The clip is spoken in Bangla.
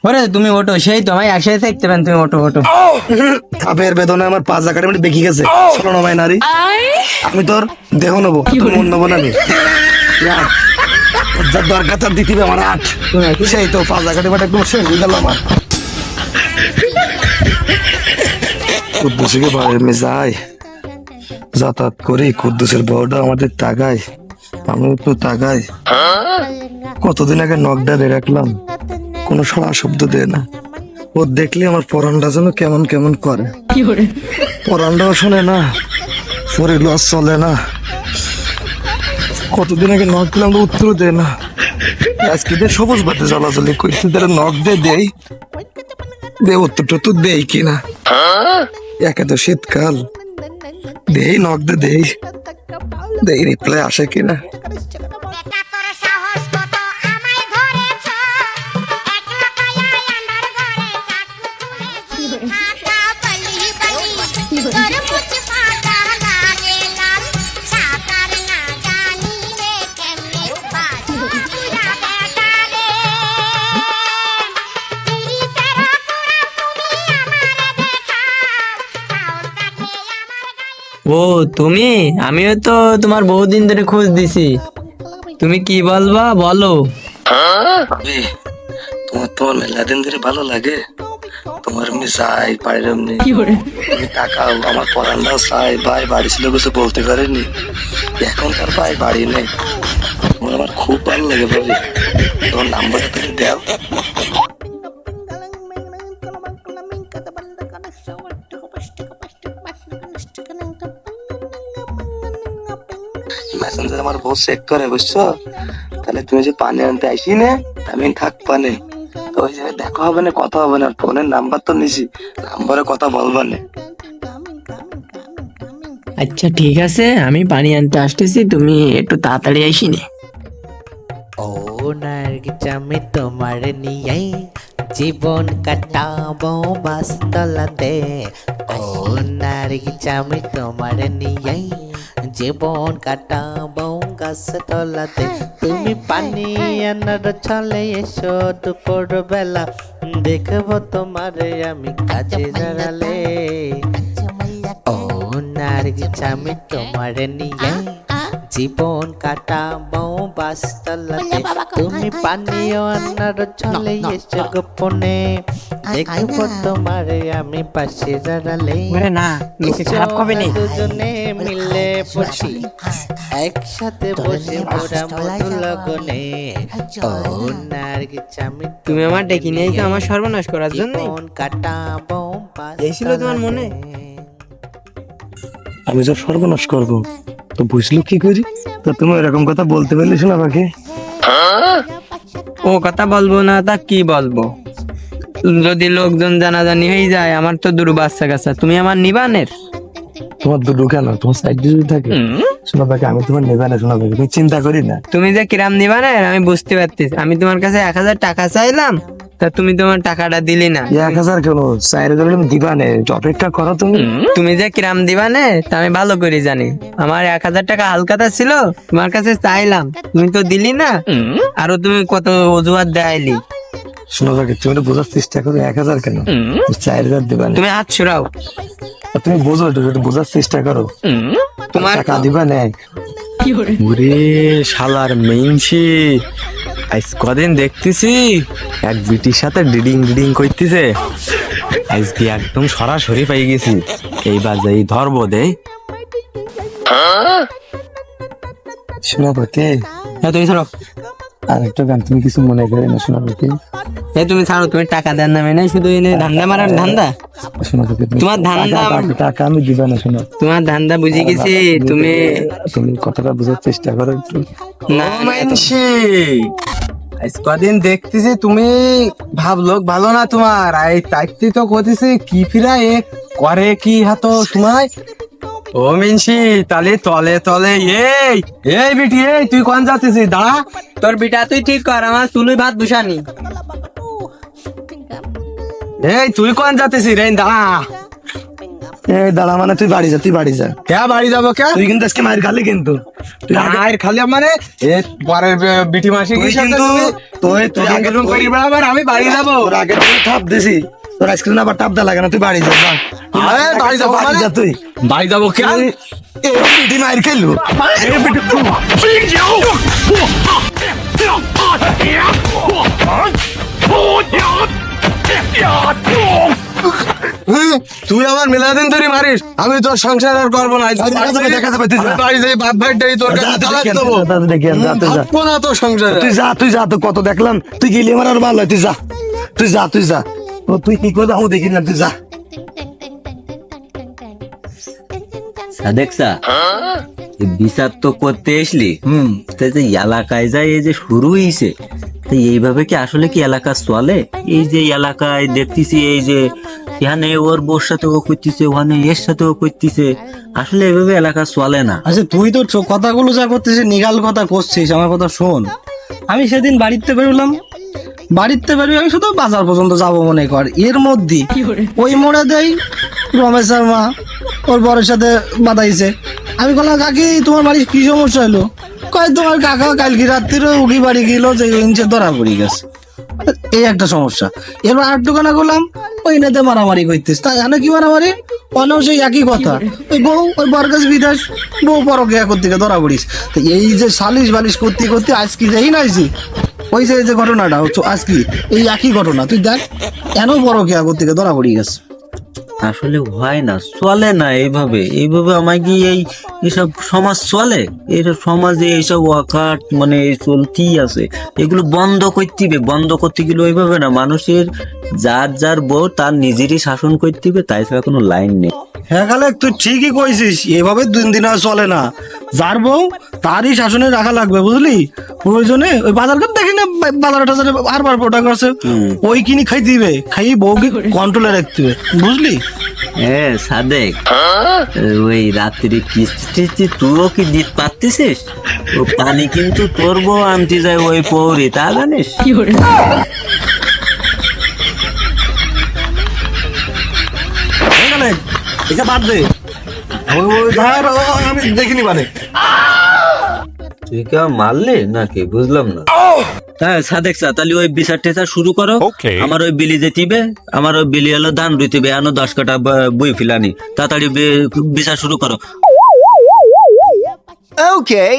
ওরে তুমি ওঠো, সেই তো আমি একসাথে দেখতে পেন, তুমি ওঠো ওঠো। থাপের বেদনে আমার পাঁচ জায়গাটা মিনিট বেঁকে গেছে। চলো না ভাই নারী, আমি তোর দেহ নেবো, তোর মন নেবো না আমি। আট। তোর যা দরকার তার দিতে হবে আমার আট। সেই তো পাঁচ জায়গাটা মিনিট একদম শেষ হয়ে গেল আমার। কুদ্দুসিকে বাড়ির মেয়ে যাই, যাতায়াত করি, কুদ্দুসের বউটা আমাদের তাগায়, আমিও তো তাগাই। কতদিন আগে নকডা দিয়ে রাখলাম, কোনো সাড়া শব্দ দেয় না। ও দেখলে আমার পরানটা যেন কেমন কেমন করে। পরানটাও শোনে না, শরীর লস চলে না। কতদিন আগে নক দিলাম, উত্তর দেয় না। আজকে দিয়ে সবুজ বাতি জ্বালাজ্বলি করতে তারা নক দিয়ে দেয়, দে উত্তর টুত্তর দেয় কিনা। একে তো শীতকাল, দেই নক দে দেই, দেই রিপ্লাই আসে কিনা। ও তুমি, আমিও তো তোমার বহুদিন ধরে খোঁজ দিছি। তুমি কি বলবা বলো। ভাবি, তোমার তো মেলা দিন ধরে ভালো লাগে। তোমার এমনি চাই বাড়ির এমনি, তুমি তাকাও আমার পরান্ডাও চাই। ভাই বাড়ি ছিল কিছু বলতে পারিনি, এখন তার ভাই বাড়ি নেই। তোমার আমার খুব ভালো লাগে ভাবি, তোমার নাম্বারটা তুমি দাও। মেসেঞ্জার আমার বউ চেক করে, বুঝছো? তাহলে তুমি যে পানি আনতে আইসি নে, আমি থাকবা নে, তো ওই জায়গায় দেখা হবে না, কথা হবে না। ফোনের নাম্বার তো নিছি, নাম্বারে কথা বলবা না। আচ্ছা ঠিক আছে, আমি পানি আনতে আসতেছি, তুমি একটু তাড়াতাড়ি আইসি নে। ও নার্গিস আমি তোমার নিয়ে জীবন কাটাবো বাসতলাতে। ও নার্গিস আমি তোমার নিয়ে জীবন কাটাবো গাছতলাতে। তুমি পানি আনার ছলে এসো দুপুর বেলা, দেখবো তোমারে আমি কাজে দাঁড়ালে। ও নার্গিস আমি তোমার নিয়ে জীবন কাটাবো বাসতলাতে। তুমি পানীয় আনার ছলে এসে গোপনে, দেখবো তোমারে আমি পাশে দাঁড়ালে। না বেশি খারাপ কবে নেই। দুজনে মিলে বসি একসাথে বসে মোরা মধু লগনে। ও নার্গিস আমি তুমি আমার ডেকে নিয়ে তো আমার সর্বনাশ করার জন্য জীবন কাটাবো এই ছিল তোমার মনে? আমি যা সর্বনাশ করবো তো বুঝলো কি করি? তো তুমি এরকম কথা বলতে পারলে শোনা আমাকে। ও কথা বলবো না তা কি বলবো? যদি লোকজন জানাজানি হয়ে যায়, আমার তো দুটো বাচ্চা কাচ্চা, তুমি আমার নিবানের? তোমার দুটো কেন, তোমার সাইড যদি থাকে শোনা পাকে, আমি তোমার নেবে না শোনা পাকে, তুমি চিন্তা করি না। তুমি যে কিরাম নিবানের আমি বুঝতে পারছি। আমি তোমার কাছে 1000 টাকা চাইলাম, তা তুমি তোমার টাকাটা দিলি না। 1000 কেন, 4000 দিবা নে, অপেক্ষা করো তুমি। তুমি যে কিরাম দিবানে তা আমি ভালো করে জানি। আমার 1000 টাকা হালকাতা ছিল, তোমার কাছে চাইলাম, তুমি তো দিলি না। আরো তুমি কত অজুহাত দেখাইলি। শোনা পাকে, তুমি একটু বোঝার চেষ্টা করো, 1000 কেন, 4000 দিবা নে। তুমি হাত ছুড়াও। তুমি বোঝো, একটু বোঝার চেষ্টা করো। তোমার টাকা দিবা নে। ওরে শালার মেইনসি, আজ কদিন দেখতেছি এক বিটির সাথে ডিডিং ডিডিং করতেছে। আজকে একদম সরাসরি পাই গেছি, এইবার যাই ধরবো দে। শোনা পাকে, হ্যাঁ তুমি ছাড়ো। আর একটা গান তুমি কিছু মনে করে না শোনা পাকে। হ্যাঁ তুমি ছাড়ো, তুমি টাকা দেন না মেনে শুধু এনে ধান্দা মারার ধান্দা। শোনা পাকে, তোমার ধান্দা, টাকা আমি দিবা না শোনা। তোমার ধান্দা বুঝে গেছি। তুমি তুমি কথাটা বোঝার চেষ্টা করো একটু। না মেইনসি, আজ কদিন দেখতেছি তুমি ভাবলো ভালো না তোমার, আই তাইতে তো কইতেছি কি ফিরা এ করে কি হাতো সময়। ও মিনসি, তাহলে তলে তলে এই এই বিটি, এই তুই কোন যাচ্ছিস? দাঁড়া, তোর বিটা তুই ঠিক কর, আমার চুলুই ভাত বুসানি। এই তুই কোন যাচ্ছিস রে? দাঁড়া। এই দাঁড়া মানে তুই বাড়ি যা, তুই বাড়ি যা। কে বাড়ি যাবো কে? তুই কিন্তু আজকে মায়ের খালি কিন্তু। আর খালি মানে এ পরের বিটি মাসি তুই কিন্তু তুই আগে আবার আমি বাড়ি যাবো। তোর আগে তুই টাপ দিছি, তোর আইসক্রিম আবার টাপ দা লাগে না, তুই বাড়ি যা যা। আরে বাড়ি যাবো বাড়ি মানে? যা তুই। বাড়ি যাবো কেন? এই বিটি মাইর খেললো, এই বিটি হুম, তুই আমার মেলাদিন ধরে মারিস, আমি তোর সংসার আর করবো না। দেখা যাবে, তুই যা। আমি বাড়ি যাই, বাপ ভাইটাই তোর কাছে তালাক দেবো। থাকবো না তোর সংসারে। তুই যা তো কত দেখলাম, তুই গেলি আমার আর ভালো হয়, তুই যা তুই যা। ও তুই কি করে আমি দেখি না, তুই যা। দেখছা বিচার তো করতে আসলি, তাই যে এলাকায় যায় এই যে শুরু হয়েছে, তো এইভাবে কি আসলে কি এলাকা চলে? এই যে এলাকায় দেখতেছি এই যে এখানে ওর বোর সাথে ও করতেছে, ওখানে এর সাথে ও করতেছে, আসলে এইভাবে এলাকা চলে না। আচ্ছা তুই তো কথাগুলো যা করতেছিস নিগাল কথা করছিস, আমার কথা শোন। আমি সেদিন বাড়িতে বেরোলাম, বাড়িতে বেরোয় আমি শুধু বাজার পর্যন্ত যাবো মনে কর, এর মধ্যে ওই মোড়ে দেই রমেশের মা ওর বরের সাথে বাদাইছে। আমি বললাম কাকি তোমার বাড়ির কি সমস্যা হলো? কয় তোমার কাকা কালকে রাত্রিরে উগি বাড়ি গেল যে ইঞ্চে ধরা পড়ে গেছে, এই একটা সমস্যা। এবার আর দোকানে গেলাম, ওই নেতে মারামারি করতিস, তাই জানো কি মারামারি? অনেও সেই একই কথা, ওই বউ ওই বর কাছে বিদেশ, বউ পরকিয়া করতে গিয়ে ধরা পড়িস। তো এই যে সালিশ বালিশ করতে করতে আজকে যাই নাইছি, ওই যে ঘটনাটা আজকে এই একই ঘটনা, তুই দেখ কেন পরকিয়া করতে গিয়ে ধরা পড়ে গেছে। আসলে হয় না, চলে না এইভাবে। এইভাবে আমায় কি এইসব সমাজ চলে? এই সমাজে এইসব ওয়াকাট মানে চলতেই আছে, এগুলো বন্ধ করতে হবে। বন্ধ করতে গেলে ওইভাবে না, মানুষের যার বউ তার নিজেরই শাসন করতে হবে, তাই ছাড়া কোনো লাইন নেই। হ্যাঁ খালে তুই ঠিকই কইছিস, এভাবে দিন আর চলে না। যার বউ তারই শাসনে রাখা লাগবে, বুঝলি? প্রয়োজনে ওই বাজার করে দেখি না, বাজার টাজারে বারবার পোটা করছে, ওই কিনি খাই দিবে, খাইয়ে বউকে কন্ট্রোলে রাখতে হবে, বুঝলি? হ্যাঁ সাদেক, ওই রাত্রি কিস্তি তুইও কি দিতে পারতেছিস? ও পানি কিন্তু তোর বউ আনতে যায় ওই পৌরি, তা জানিস? এটা বাদ দে, আমি দেখিনি মানে। তুই কেউ মারলি নাকি বুঝলাম না। হ্যাঁ সাদেক চা, তাহলে ওই বিচার টেচার শুরু করো। আমার ওই বিলি যেতিবে, আমার ওই বিলি হলো ধান রুইতিবে, আনো 10 কাটা বই ফিলানি, তাড়াতাড়ি বিচার শুরু করো। Okay.